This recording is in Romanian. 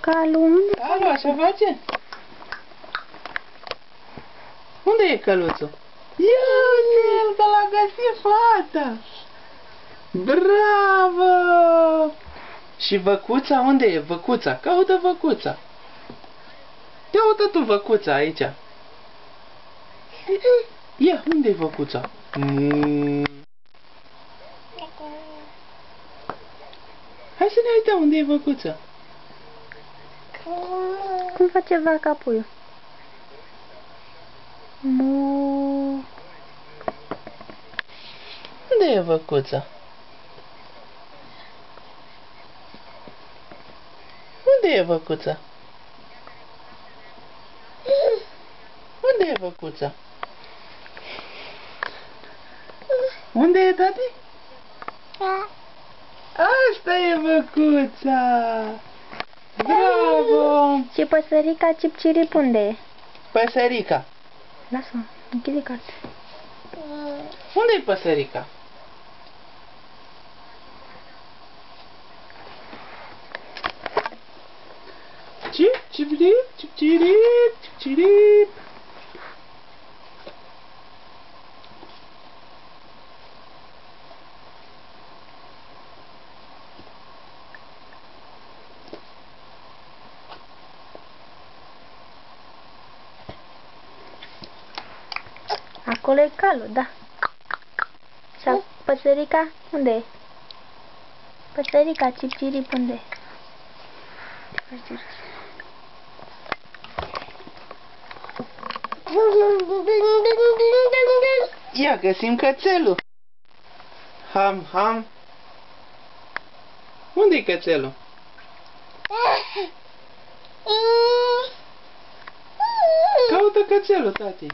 Calu, unde? Calu, așa face? Unde e căluțul? Ia uite-l, că l-a găsit fata! Bravo! Și văcuța, unde e văcuța? Caută văcuța! Ia uite tu văcuța aici! Ia, unde e văcuța? Hai să ne uităm unde e văcuța! Cum face vaca puiul? Mu. Unde e văcuța? Unde e văcuța? Unde e văcuța? Unde e, tati? Asta e văcuța! Bravo! Și păsărica Cip-Cirip unde e? Păsărica. Lasă-mă, închide carte. Unde e păsărica? Cip, cip-cirip, cip-cirip, cip-cirip. Acolo e calul, da. Și păsărica unde e? Păsărica Cip-Cirip unde e? Ia găsim cățelul. Ham, ham. Unde-i cățelul? Caută cățelul, tati.